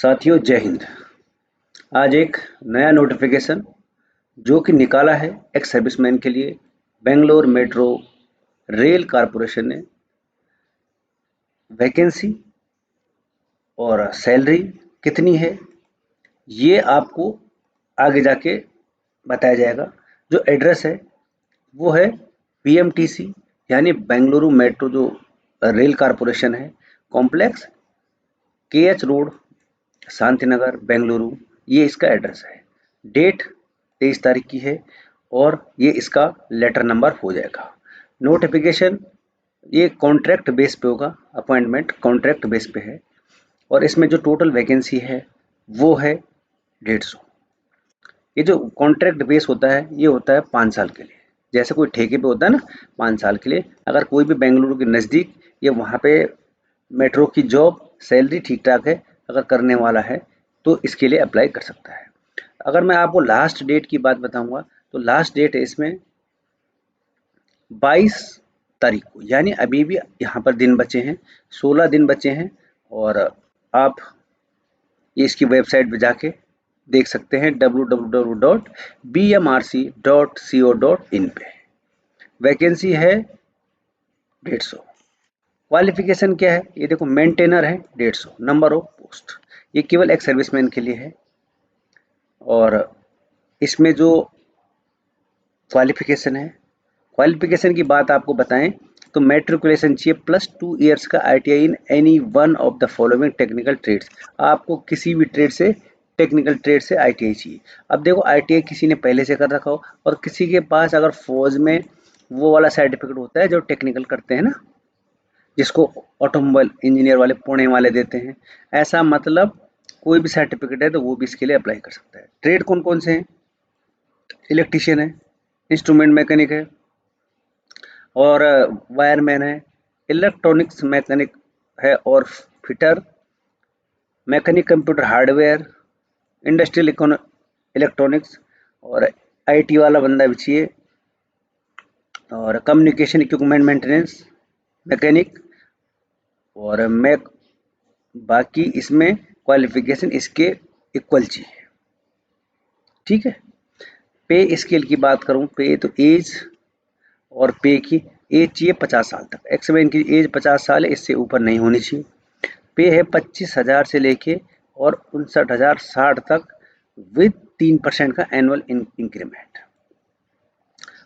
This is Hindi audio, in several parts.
साथियों जय हिंद। आज एक नया नोटिफिकेशन जो कि निकाला है एक सर्विसमैन के लिए बेंगलोर मेट्रो रेल कारपोरेशन ने। वैकेंसी और सैलरी कितनी है ये आपको आगे जाके बताया जाएगा। जो एड्रेस है वो है बीएमटीसी यानी बेंगलुरु मेट्रो जो रेल कारपोरेशन है, complex KH road, Shantinagar, Bengaluru, ये इसका एड्रेस है। डेट 23 तारीख की है और ये इसका लेटर नंबर हो जाएगा। नोटिफिकेशन ये कॉन्ट्रैक्ट बेस पे होगा, अपॉइंटमेंट कॉन्ट्रैक्ट बेस पे है और इसमें जो टोटल वैकेंसी है वो है 150। ये जो कॉन्ट्रैक्ट बेस होता है ये होता है 5 साल के लिए, जैसे कोई ठेके पे होता है ना 5 साल के लिए। अगर कोई भी बेंगलुरु के नज़दीक ये वहाँ पे मेट्रो की जॉब सैलरी ठीक ठाक है अगर करने वाला है तो इसके लिए अप्लाई कर सकता है। अगर मैं आपको लास्ट डेट की बात बताऊंगा तो लास्ट डेट है इसमें 22 तारीख को, यानी अभी भी यहाँ पर दिन बचे हैं, 16 दिन बचे हैं। और आप ये इसकी वेबसाइट पे जाके देख सकते हैं www.bmrc.co.in पे। वैकेंसी है 150। क्वालिफिकेशन क्या है ये देखो, मेंटेनर है 150, नंबर ऑफ पोस्ट, ये केवल एक सर्विसमैन के लिए है। और इसमें जो क्वालिफिकेशन है, क्वालिफिकेशन की बात आपको बताएं तो मेट्रिकुलेशन चाहिए +2 ईयर्स का ITI in any one of the following technical trades. आपको किसी भी ट्रेड से, टेक्निकल ट्रेड से आईटीआई चाहिए। अब देखो आईटीआई किसी ने पहले से कर रखा हो और किसी के पास अगर फौज में वो वाला सर्टिफिकेट होता है जो टेक्निकल करते हैं ना, जिसको ऑटोमोबाइल इंजीनियर वाले पुणे वाले देते हैं, ऐसा मतलब कोई भी सर्टिफिकेट है तो वो भी इसके लिए अप्लाई कर सकता है। ट्रेड कौन कौन से हैं? इलेक्ट्रीशियन है, इंस्ट्रूमेंट मैकेनिक है और वायरमैन है, इलेक्ट्रॉनिक्स मैकेनिक है और fitter, mechanic computer hardware, industrial electronics और आईटी वाला बंदा भी चाहिए, और कम्युनिकेशन इक्विपमेंट मेंटेनेंस मैकेनिक और मैक। बाकी इसमें क्वालिफिकेशन इसके इक्वल चाहिए, ठीक है। पे स्केल की बात करूं, पे तो एज और पे की एज चाहिए 50 साल तक। एक्समैन की एज 50 साल है, इससे ऊपर नहीं होनी चाहिए। पे है 25,000 से लेके और 59,060 तक विद 3% का एनुअल इंक्रीमेंट।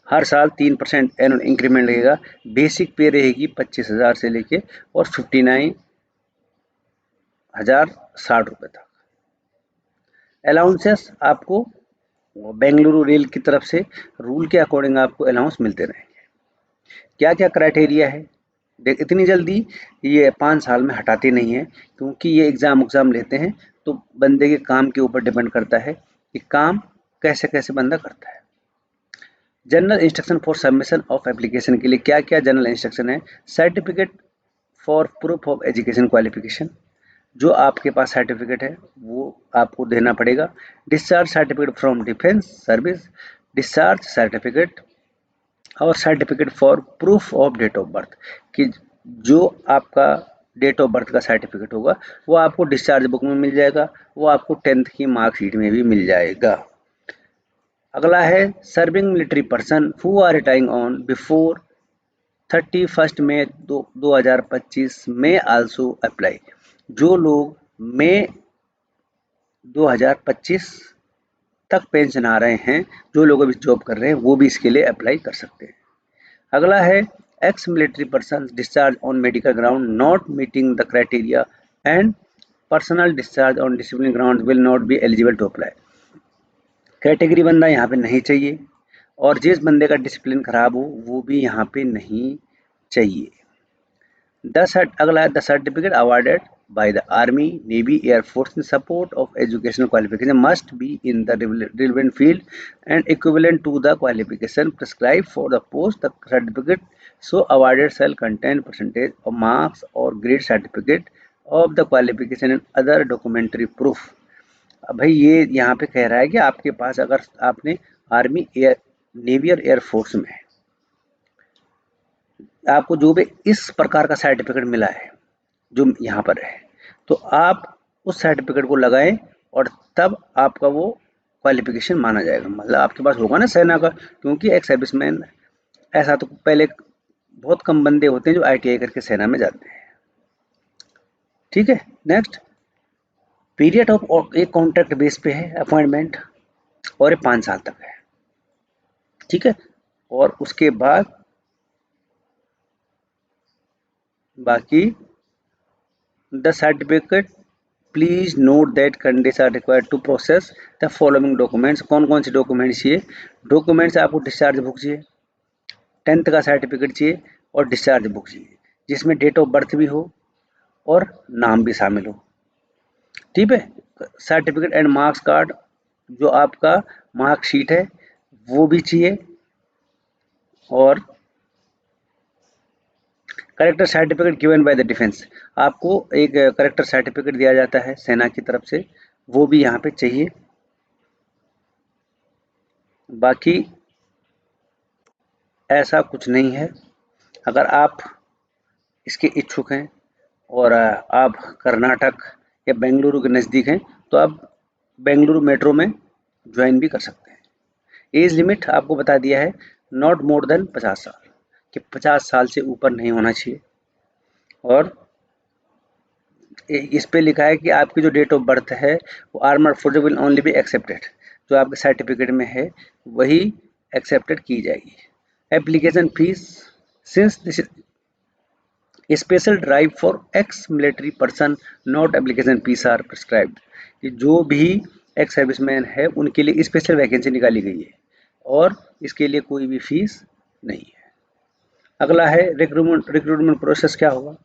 हर साल 3% एनुअल इंक्रीमेंट लगेगा। बेसिक पे रहेगी 25,000 से लेके और 59,060 रुपये तक। अलाउंसेस आपको बेंगलुरु रेल की तरफ से रूल के अकॉर्डिंग आपको अलाउंस मिलते रहेंगे। क्या क्या क्राइटेरिया है देख, इतनी जल्दी ये 5 साल में हटाते नहीं है क्योंकि ये एग्जाम लेते हैं तो बंदे के काम के ऊपर डिपेंड करता है कि काम कैसे कैसे बंदा करता है। General instruction for submission of application के लिए क्या क्या जनरल इंस्ट्रक्शन है? Certificate for proof of education qualification, जो आपके पास सर्टिफिकेट है वो आपको देना पड़ेगा। Discharge certificate from defence service, discharge certificate और certificate for proof of date of birth, कि जो आपका डेट ऑफ बर्थ का सर्टिफिकेट होगा वो आपको डिस्चार्ज बुक में मिल जाएगा, वो आपको 10th की मार्कशीट में भी मिल जाएगा। अगला है serving military person who are retiring on before 31 May 2025 में आल्सो अप्लाई। जो लोग मई 2025 तक पेंशन आ रहे हैं, जो लोग अभी जॉब कर रहे हैं वो भी इसके लिए अप्लाई कर सकते हैं। अगला है ex military person discharge on medical ground not meeting the criteria and personal discharge on discipline ground will not be eligible to apply. Category बंदा यहाँ पे नहीं चाहिए और जिस बंदे का डिसिप्लिन खराब हो वो भी यहाँ पे नहीं चाहिए। अगला है the certificate awarded by the Army, Navy, Air Force in support of educational qualification must be in the relevant field and equivalent to the qualification prescribed for the post. The certificate so awarded shall contain percentage of marks or grade certificate of the qualification and other documentary proof. अब भाई ये यहाँ पे कह रहा है कि आपके पास अगर आपने आर्मी, एयर, नेवी और एयरफोर्स में आपको जो भी इस प्रकार का सर्टिफिकेट मिला है जो यहाँ पर है, तो आप उस सर्टिफिकेट को लगाएं और तब आपका वो क्वालिफिकेशन माना जाएगा। मतलब आपके पास होगा ना सेना का, क्योंकि एक सर्विसमैन, ऐसा तो पहले बहुत कम बंदे होते हैं जो ITI करके सेना में जाते हैं। ठीक है, नेक्स्ट पीरियड ऑफ एक कॉन्ट्रैक्ट बेस पे है अपॉइंटमेंट, और ये 5 साल तक है। ठीक है, और उसके बाद बाकी the certificate please note that condition are required to process the following documents. कौन कौन से डॉक्यूमेंट्स चाहिए? डॉक्यूमेंट्स आपको डिस्चार्ज बुक चाहिए, 10th का सर्टिफिकेट चाहिए और डिस्चार्ज बुक चाहिए, जिसमें डेट ऑफ बर्थ भी हो और नाम भी शामिल हो। ठीक है, सर्टिफिकेट एंड मार्क्स कार्ड, जो आपका मार्कशीट है वो भी चाहिए, और character certificate given by the defence, आपको एक करेक्टर सर्टिफिकेट दिया जाता है सेना की तरफ से, वो भी यहाँ पे चाहिए। बाकी ऐसा कुछ नहीं है। अगर आप इसके इच्छुक हैं और आप कर्नाटक या बेंगलुरु के नज़दीक हैं तो आप बेंगलुरु मेट्रो में ज्वाइन भी कर सकते हैं। एज लिमिट आपको बता दिया है, नॉट मोर देन 50 साल, कि 50 साल से ऊपर नहीं होना चाहिए। और इस पे लिखा है कि आपकी जो डेट ऑफ बर्थ है वो armed forces will only be accepted, जो आपके सर्टिफिकेट में है वही एक्सेप्टेड की जाएगी। Application fees, since this special drive for ex military person not application fees are prescribed, कि जो भी एक्स सर्विसमैन है उनके लिए स्पेशल वैकेंसी निकाली गई है और इसके लिए कोई भी फीस नहीं है। अगला है रिक्रूटमेंट। रिक्रूटमेंट प्रोसेस क्या होगा?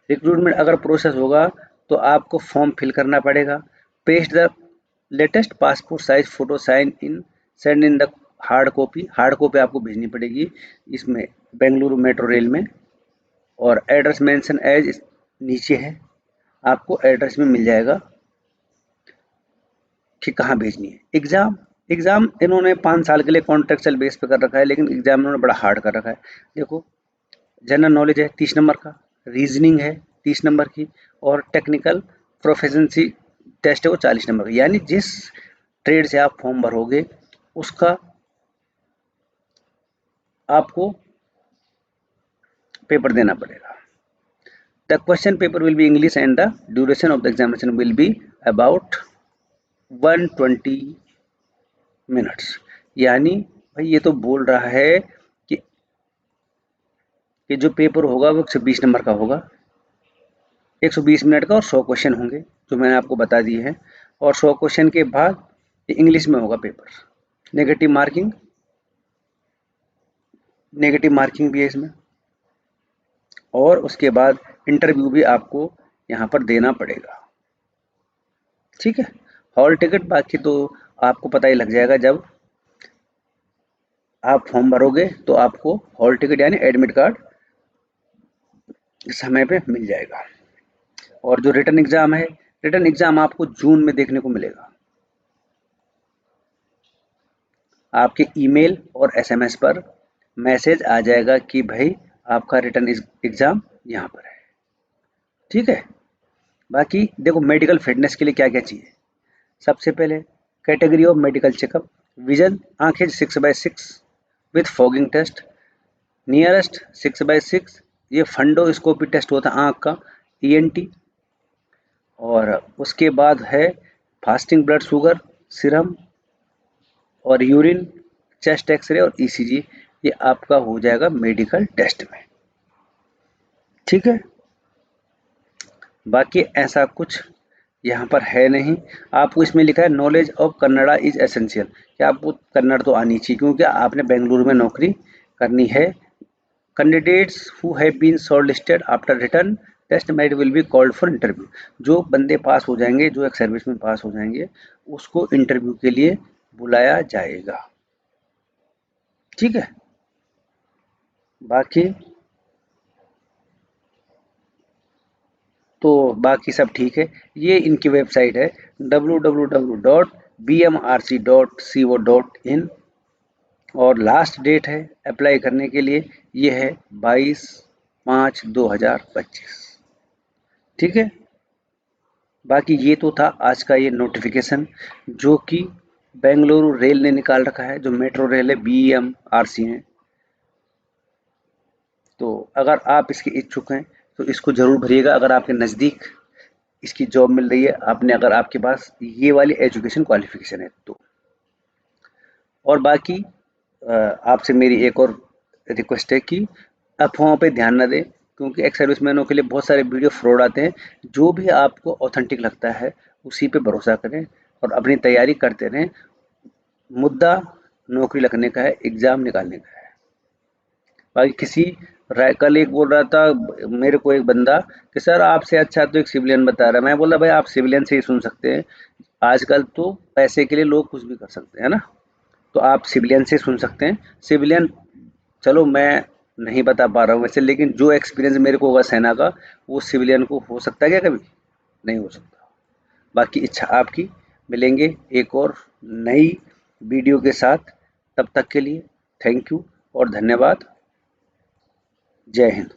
रिक्रूटमेंट अगर प्रोसेस होगा तो आपको फॉर्म फिल करना पड़ेगा। Paste the latest passport size photo, sign in, send in the hard copy. Hard copy आपको भेजनी पड़ेगी इसमें बेंगलुरु मेट्रो रेल में, और एड्रेस मेंशन एज नीचे है, आपको एड्रेस में मिल जाएगा कि कहाँ भेजनी है। एग्ज़ाम, एग्ज़ाम इन्होंने 5 साल के लिए कॉन्ट्रेक्चुअल बेस पे कर रखा है, लेकिन एग्ज़ाम इन्होंने बड़ा हार्ड कर रखा है। देखो, जनरल नॉलेज है 30 नंबर का, रीजनिंग है 30 नंबर की, और टेक्निकल प्रोफिशिएंसी टेस्ट है वो 40 नंबर का। यानी जिस ट्रेड से आप फॉर्म भरोगे उसका आपको पेपर देना पड़ेगा। The question paper will be English and the duration of the examination will be about 120 minutes. यानी भाई ये तो बोल रहा है कि जो पेपर होगा वो 120 नंबर का होगा, 120 मिनट का, और 100 क्वेश्चन होंगे जो मैंने आपको बता दिए हैं। और 100 क्वेश्चन के बाद इंग्लिश में होगा paper. Negative marking, negative marking भी है इसमें, और उसके बाद इंटरव्यू भी आपको यहाँ पर देना पड़ेगा। ठीक है, हॉल टिकट बाकी तो आपको पता ही लग जाएगा, जब आप फॉर्म भरोगे तो आपको हॉल टिकट यानी एडमिट कार्ड समय पे मिल जाएगा। और जो रिटन एग्जाम है, रिटन एग्जाम आपको जून में देखने को मिलेगा। आपके ईमेल और एसएमएस पर मैसेज आ जाएगा कि भाई आपका रिटन एग्जाम यहाँ पर है। ठीक है, बाकी देखो मेडिकल फिटनेस के लिए क्या क्या चाहिए। सबसे पहले category of medical checkup, vision, आंखें 6/6 विथ फॉगिंग टेस्ट, नियरेस्ट 6/6, ये फंडोस्कोपी टेस्ट होता है आँख का, ENT। और उसके बाद है फास्टिंग ब्लड शुगर, सीरम और यूरिन, चेस्ट एक्सरे और ECG, ये आपका हो जाएगा मेडिकल टेस्ट में। ठीक है, बाकी ऐसा कुछ यहाँ पर है नहीं। आपको इसमें लिखा है knowledge of Kannada is essential, कि आपको कन्नड़ तो आनी चाहिए क्योंकि आपने बेंगलुरु में नौकरी करनी है। Candidates who have been shortlisted after written test merit will be called for interview, जो बंदे पास हो जाएंगे, जो एक सर्विस में पास हो जाएंगे, उसको इंटरव्यू के लिए बुलाया जाएगा। ठीक है, बाकी तो बाकी सब ठीक है। ये इनकी वेबसाइट है www.bmrc.co.in, और लास्ट डेट है अप्लाई करने के लिए, ये है 22/5/2025। ठीक है, बाकी ये तो था आज का ये नोटिफिकेशन जो कि बेंगलुरु रेल ने निकाल रखा है, जो मेट्रो रेल है BEMRC है। तो अगर आप इसके इच्छुक हैं तो इसको ज़रूर भरिएगा। अगर आपके नज़दीक इसकी जॉब मिल रही है, आपने अगर आपके पास ये वाली एजुकेशन क्वालिफिकेशन है तो। और बाकी आपसे मेरी एक और रिक्वेस्ट है कि अफवाहों पे ध्यान न दें, क्योंकि एक्स सर्विसमैनों के लिए बहुत सारे वीडियो फ्रॉड आते हैं। जो भी आपको ऑथेंटिक लगता है उसी पे भरोसा करें और अपनी तैयारी करते रहें। मुद्दा नौकरी लगने का है, एग्ज़ाम निकालने का है। भाई किसी राय कल एक बोल रहा था मेरे को एक बंदा कि सर आपसे अच्छा तो एक सिविलियन बता रहा है। मैं बोला भाई आप सिविलियन से ही सुन सकते हैं। आजकल तो पैसे के लिए लोग कुछ भी कर सकते हैं ना। तो आप सिविलियन से सुन सकते हैं। सिविलियन चलो मैं नहीं बता पा रहा हूँ वैसे, लेकिन जो एक्सपीरियंस मेरे को होगा सेना का वो सिविलियन को हो सकता है क्या कभी? नहीं हो सकता। बाकी इच्छा आपकी। मिलेंगे एक और नई वीडियो के साथ। तब तक के लिए थैंक यू और धन्यवाद। जय हिंद।